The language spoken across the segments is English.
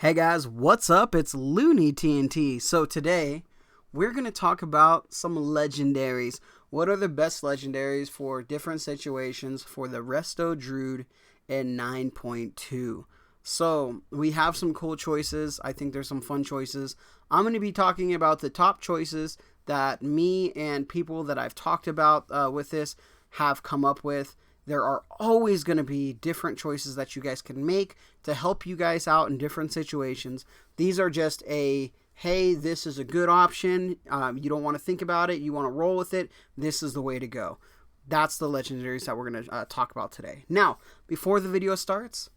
Hey guys, what's up? It's Looney TNT. So today, we're going to talk about some legendaries. What are the best legendaries for different situations for the Resto Druid in 9.2? So, we have some cool choices. I think there's some fun choices. I'm going to be talking about the top choices that me and people that I've talked about with this have come up with. There are always going to be different choices that you guys can make to help you guys out in different situations. These are just hey, this is a good option. You don't want to think about it. You want to roll with it. This is the way to go. That's the legendaries that we're going to talk about today. Now, before the video starts,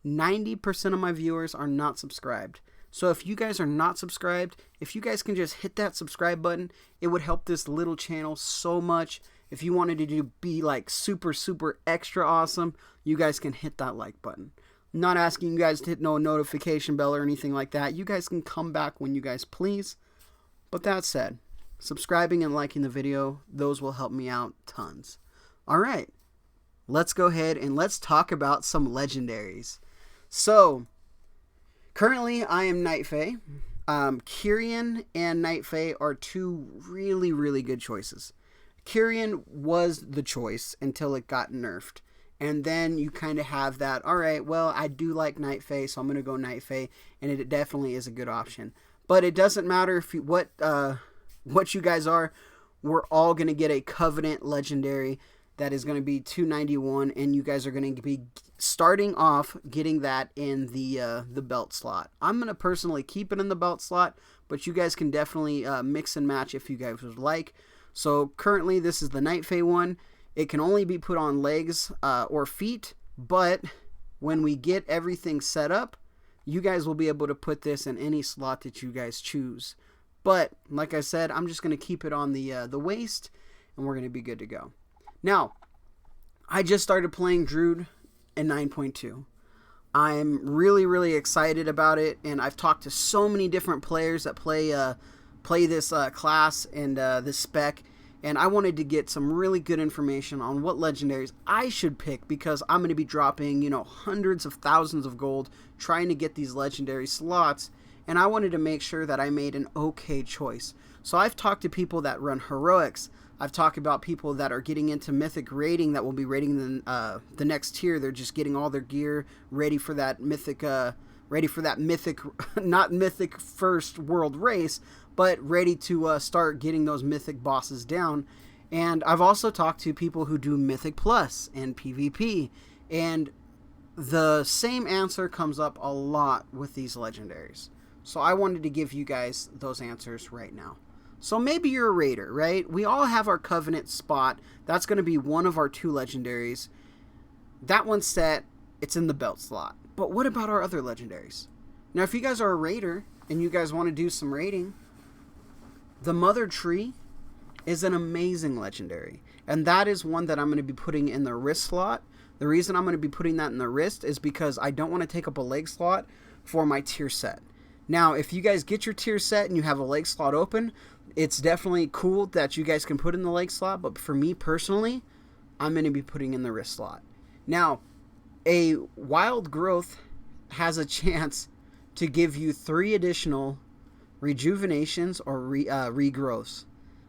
90% of my viewers are not subscribed. So if you guys are not subscribed, if you guys can just hit that subscribe button, it would help this little channel so much. If you wanted to be like super extra awesome, you guys can hit that like button. I'm not asking you guys to hit no notification bell or anything like that. You guys can come back when you guys please. But that said, subscribing and liking the video, those will help me out tons. Alright, let's go ahead and let's talk about some legendaries. So, currently I am Night Fae. Kyrian and Night Fae are two really good choices. Kyrian was the choice until it got nerfed. And then you kind of have that, alright, well, I do like Night Fae, so I'm going to go Night Fae, and it definitely is a good option. But it doesn't matter if you, what you guys are, we're all going to get a Covenant Legendary that is going to be 291, and you guys are going to be starting off getting that in the belt slot. I'm going to personally keep it in the belt slot, but you guys can definitely mix and match if you guys would like. So currently this is the Night Fae one. It can only be put on legs or feet, but when we get everything set up, you guys will be able to put this in any slot that you guys choose. But like I said, I'm just going to keep it on the waist, and we're going to be good to go. Now, I just started playing Druid in 9.2. I'm really excited about it, and I've talked to so many different players that play this class and this spec, and I wanted to get some really good information on what legendaries I should pick, because I'm going to be dropping, hundreds of thousands of gold trying to get these legendary slots, and I wanted to make sure that I made an okay choice. So I've talked to people that run heroics. I've talked about people that are getting into mythic raiding, that will be raiding the next tier. They're just getting all their gear ready for that mythic not mythic first world race, but ready to start getting those mythic bosses down. And I've also talked to people who do mythic plus and PvP, and the same answer comes up a lot with these legendaries. So I wanted to give you guys those answers right now. So maybe you're a raider, right? We all have our Covenant spot. That's going to be one of our two legendaries. That one's set. It's in the belt slot. But what about our other legendaries? Now, if you guys are a raider and you guys want to do some raiding, the Mother Tree is an amazing legendary. And that is one that I'm going to be putting in the wrist slot. The reason I'm going to be putting that in the wrist is because I don't want to take up a leg slot for my tier set. Now, if you guys get your tier set and you have a leg slot open, it's definitely cool that you guys can put in the leg slot. But for me personally, I'm going to be putting in the wrist slot. Now, a wild growth has a chance to give you 3 additional rejuvenations or regrowths.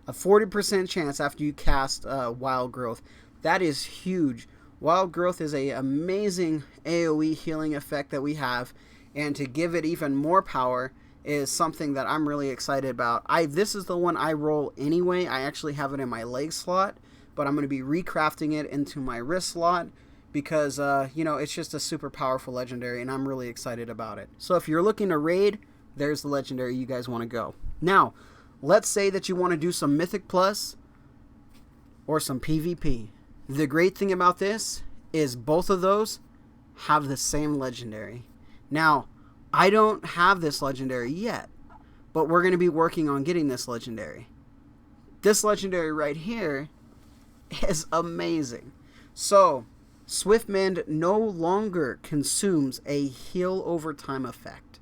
A 40% chance after you cast wild growth. That is huge. Wild growth is an amazing AoE healing effect that we have, and to give it even more power is something that I'm really excited about. This is the one I roll anyway. I actually have it in my leg slot, but I'm going to be recrafting it into my wrist slot, because, it's just a super powerful legendary, and I'm really excited about it. So if you're looking to raid, there's the legendary you guys want to go. Now, let's say that you want to do some Mythic Plus or some PvP. The great thing about this is both of those have the same legendary. Now, I don't have this legendary yet, but we're going to be working on getting this legendary. This legendary right here is amazing. So, Swift Mend no longer consumes a heal over time effect.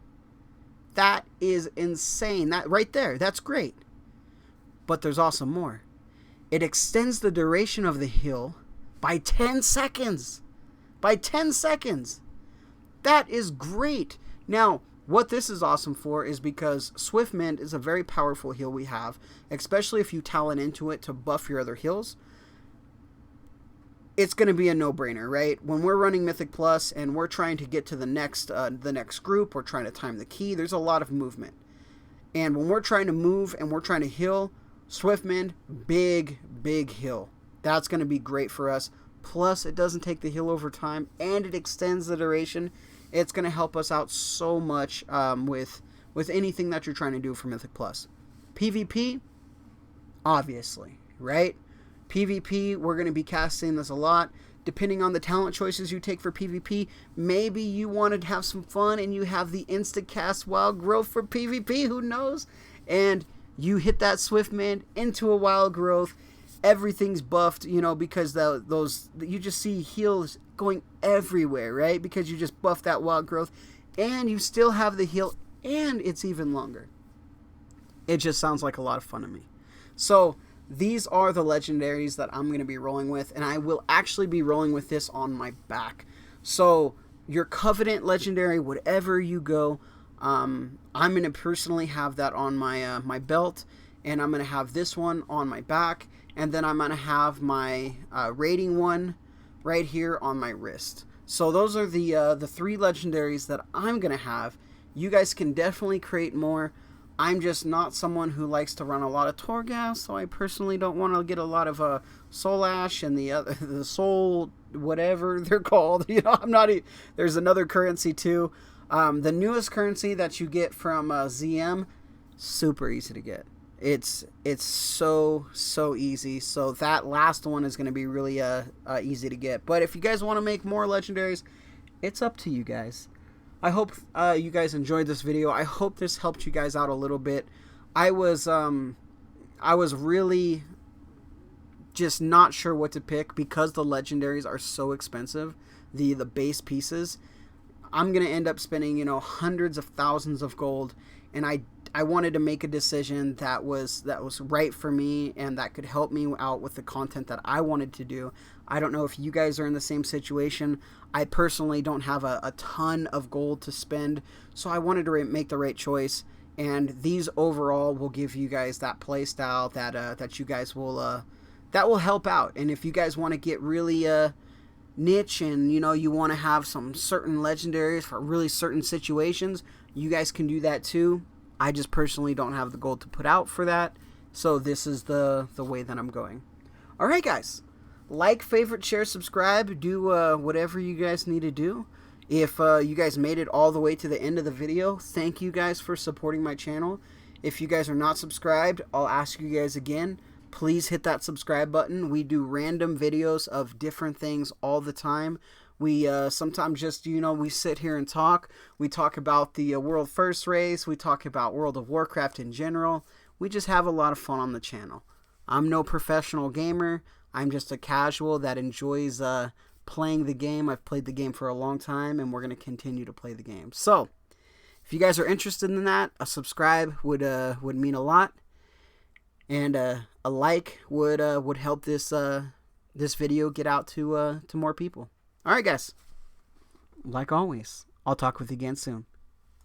That is insane. That right there, that's great. But there's also more. It extends the duration of the heal by 10 seconds. By 10 seconds. That is great. Now, What this is awesome for is because Swift Mend is a very powerful heal we have, especially if you talent into it to buff your other heals. It's going to be a no-brainer, right? When we're running Mythic Plus and we're trying to get to the next group, we're trying to time the key, there's a lot of movement. And when we're trying to move and we're trying to heal, Swift Mend, big heal. That's going to be great for us. Plus, it doesn't take the heal over time, and it extends the duration. It's going to help us out so much with anything that you're trying to do for Mythic Plus. PvP, obviously, right? PvP, we're going to be casting this a lot. Depending on the talent choices you take for PvP, maybe you want to have some fun and you have the instant cast Wild Growth for PvP, who knows? And you hit that Swift Mend into a Wild Growth. Everything's buffed, you know, because those you just see heals going everywhere, right? Because you just buff that Wild Growth, and you still have the heal, and it's even longer. It just sounds like a lot of fun to me. So these are the legendaries that I'm going to be rolling with, and I will actually be rolling with this on my back. So your Covenant legendary, whatever you go, I'm going to personally have that on my my belt, and I'm going to have this one on my back. And then I'm going to have my rating one right here on my wrist. So those are the 3 legendaries that I'm going to have. You guys can definitely create more. I'm just not someone who likes to run a lot of Torghast, so I personally don't want to get a lot of Soul Ash and the Soul, whatever they're called. You know, there's another currency too. The newest currency that you get from ZM, super easy to get. It's so easy. So that last one is going to be really easy to get. But if you guys want to make more legendaries, it's up to you guys. I hope you guys enjoyed this video. I hope this helped you guys out a little bit. I was really just not sure what to pick because the legendaries are so expensive. The base pieces. I'm gonna end up spending, you know, hundreds of thousands of gold, and I wanted to make a decision that was right for me and that could help me out with the content that I wanted to do. I don't know if you guys are in the same situation. I personally don't have a ton of gold to spend, so I wanted to make the right choice. And these overall will give you guys that play style that you guys will that will help out. And if you guys want to get really niche and you know you want to have some certain legendaries for really certain situations, you guys can do that too. I just personally don't have the gold to put out for that, so this is the way that I'm going. Alright guys, like, favorite, share, subscribe, do whatever you guys need to do. If you guys made it all the way to the end of the video, thank you guys for supporting my channel. If you guys are not subscribed, I'll ask you guys again, please hit that subscribe button. We do random videos of different things all the time. We sometimes just, you know, we sit here and talk. We talk about the World First Race. We talk about World of Warcraft in general. We just have a lot of fun on the channel. I'm no professional gamer. I'm just a casual that enjoys playing the game. I've played the game for a long time, and we're going to continue to play the game. So, if you guys are interested in that, a subscribe would mean a lot. And a like would help this video get out to more people. Alright guys, like always, I'll talk with you again soon.